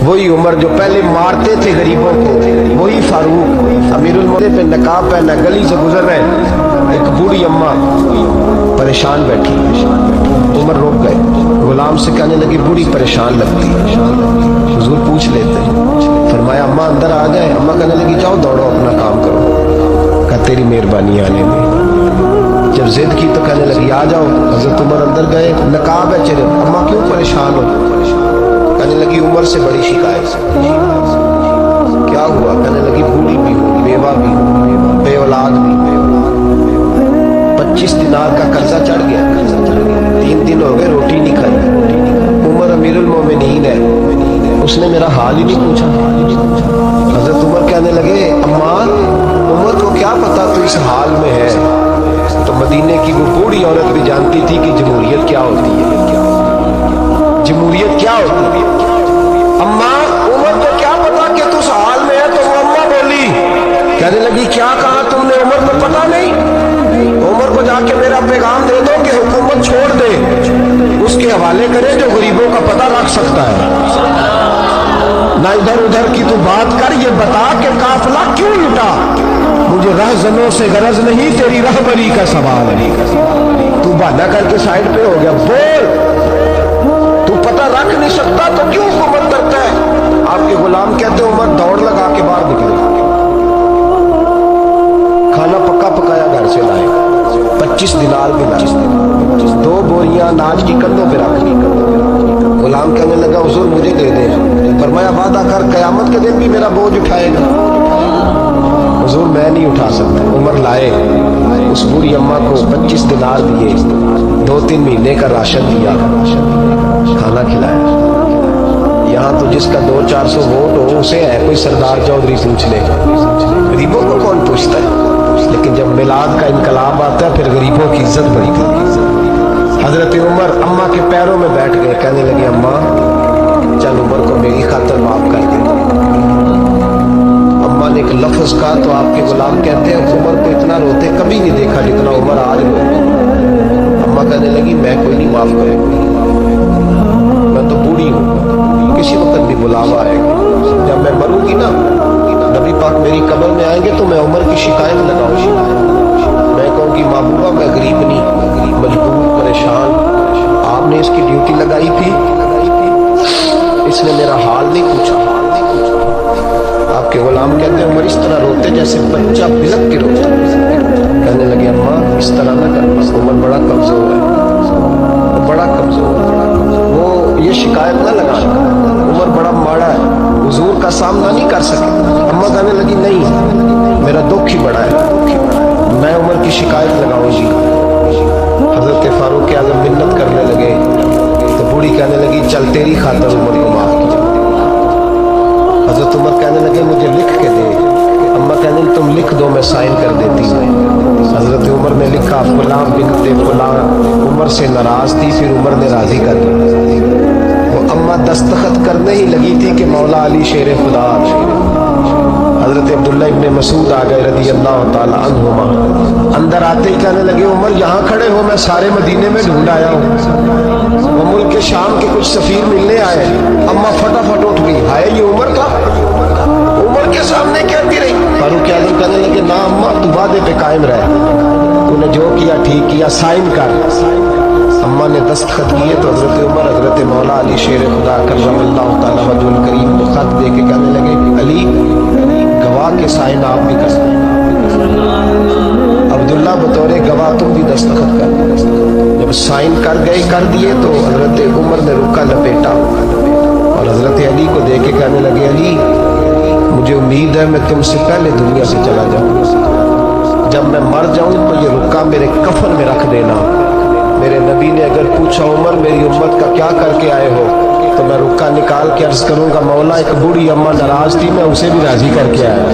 وہی عمر جو پہلے مارتے تھے غریبوں کو، وہی فاروق امیر المومنین پہ نقاب پہنا گلی سے گزر رہے، ایک بوڑھی اماں پریشان بیٹھی، عمر رک گئے، غلام سے کہنے لگی بوڑھی پریشان لگتی ہے، حضور پوچھ لیتے، فرمایا اماں اندر آ جائے، اماں کہنے لگی جاؤ دوڑو اپنا کام کرو، کہا تیری مہربانی آنے میں، جب ضد کی تو کہنے لگی آ جاؤ، حضرت عمر اندر گئے، نقاب ہے چہرے، اماں کیوں پریشان ہو؟ کہنے لگی عمر سے بڑی شکایت، کیا ہوا؟ کہنے لگی بوڑھی بھی ہوں، بیوہ بھی ہوں، بے اولاد بھی، 25 دینار کا قرضہ چڑھ گیا، 3 دن ہو گئے روٹی نہیں کھائی، عمر امیر المومنین ہے، اس نے میرا حال ہی نہیں پوچھا۔ حضرت عمر کہنے لگے اماں عمر کو کیا پتا تو اس حال میں ہے؟ تو مدینے کی وہ بوڑھی عورت بھی جانتی تھی کہ جمہوریت کیا ہوتی ہے، جمہوریت کیا ہوتی ہے۔ اماں عمر کو کیا پتا کہ تو اس حال میں ہے؟ تو وہ اماں بولی، کہنے لگی کیا کہا تم نے؟ عمر کو پتا نہیں؟ عمر کو جا کے میرا پیغام دے دو کہ حکومت چھوڑ دے، اس کے حوالے کرے جو غریبوں کا پتہ رکھ سکتا ہے، نہ ادھر ادھر کی تو بات کر، یہ بتا کہ قافلہ کیوں لٹا؟ مجھے رہزنوں سے غرض نہیں، تیری رہبری کا سوال ہے، تو بہانہ کر کے سائڈ پہ ہو گیا، بول، تو پتہ رکھ نہیں سکتا تو کیوں حکومت کرتا ہے؟ آپ کے غلام کہتے ہیں عمر دوڑ لگا کے باہر نکلے، کھانا پکا پکایا گھر سے لائے، 25 دینار بھی لائے، 2 بوریاں اناج کی کندھوں پہ رکھ دی، غلام کہنے لگا حضور مجھے دے دیں، فرمایا وعدہ کر قیامت کے دن بھی میرا بوجھ اٹھائے گا؟ حضور میں نہیں اٹھا سکتا۔ عمر لائے، اس بوڑھی اماں کو 25 دینار دیے، 2-3 مہینے کا راشن دیا، کھانا کھلایا۔ یہاں تو جس کا 200-400 ووٹ ہو اسے ہے کوئی سردار چودھری پوچھ لے، غریبوں کو کون پوچھتا ہے؟ لیکن جب میلاد کا انقلاب آتا ہے پھر غریبوں کی عزت بڑی کرتی ہے۔ حضرت عمر اماں کے پیروں میں بیٹھ گئے، کہنے لگے اماں چل عمر کو میری خاطر معاف کر دے۔ اماں نے ایک لفظ کہا تو آپ کے غلام کہتے ہیں عمر کو اتنا روتے کبھی نہیں دیکھا جتنا عمر آج رو۔ اماں کہنے لگی میں کوئی نہیں معاف کرے گا، میں تو بوڑھی ہوں، کسی وقت بھی بلاوا آئے گا، جب میں مروں گی نا نبی پاک میری قبر میں آئیں گے تو میں عمر کی شکایت لگاؤں گی، میں کہوں گی محبوبہ میں غریب نہیں، مجبور پریشان، آپ نے اس کی ڈیوٹی لگائی تھی، اس نے میرا حال نہیں پوچھا۔ آپ کے غلام کہتے ہیں عمر اس طرح روتے جیسے بچہ بلک کے روتا، کہنے لگے اماں اس طرح نہ کرنا، عمر بڑا کمزور ہے، بڑا کمزور ہے، وہ یہ شکایت نہ لگانا، عمر بڑا ماڑا ہے، حضور کا سامنا نہیں کر سکے۔ اماں کہنے لگی نہیں میرا دکھ ہی بڑا ہے، میں عمر کی شکایت لگاؤں گی۔ حضرت فاروق اعظم منت کرنے لگے تو بوڑھی کہنے لگی چل تیری خاطر عمر کو معاف کیا۔ حضرت عمر کہنے لگے مجھے لکھ کے دے، اماں کہنے لگی تم لکھ دو میں سائن کر دیتی ہوں۔ حضرت عمر نے لکھا فلاں بنت فلاں عمر سے ناراض تھی، پھر عمر نے راضی کر دیا۔ وہ اماں دستخط کرنے ہی لگی تھی کہ مولا علی شیر خدا، حضرت عبداللہ ابن مسعود آ گئے رضی اللہ تعالی عنہما، اندر آتے ہی کہنے لگے عمر یہاں کھڑے ہو، میں سارے مدینے میں ڈھونڈ آیا ہوں، وہ ملک شام کے کچھ سفیر ملنے آئے۔ اماں فٹافٹ اٹھ گئی، ہائے یہ عمر کا، عمر کے سامنے کہتی رہی۔ فاروق اعظم کہنے لگے نا اماں تو وعدے پہ قائم رہے، تو نے جو کیا ٹھیک کیا، سائن کر۔ اماں نے دستخط کیے تو حضرت عمر حضرت مولا علی شیر خدا کرم اللہ تعالی وجہ الکریم کو خط دے کے کہنے لگے علی گواہ کے سائن آپ بھی کر دیں، عبداللہ بطور گواہ تم بھی دستخط کر۔ جب سائن کر گئے کر دیے تو حضرت عمر نے رکا لپیٹا اور حضرت علی کو دے کے کہنے لگے علی مجھے امید ہے میں تم سے پہلے دنیا سے چلا جاؤں، جب میں مر جاؤں تو یہ رکا میرے کفن میں رکھ دینا۔ میرے نبی نے اگر پوچھا عمر میری امت کا کیا کر کے آئے ہو تو میں رکا نکال کے عرض کروں گا مولا ایک بوڑھی اماں ناراض تھی میں اسے بھی راضی کر کے آیا۔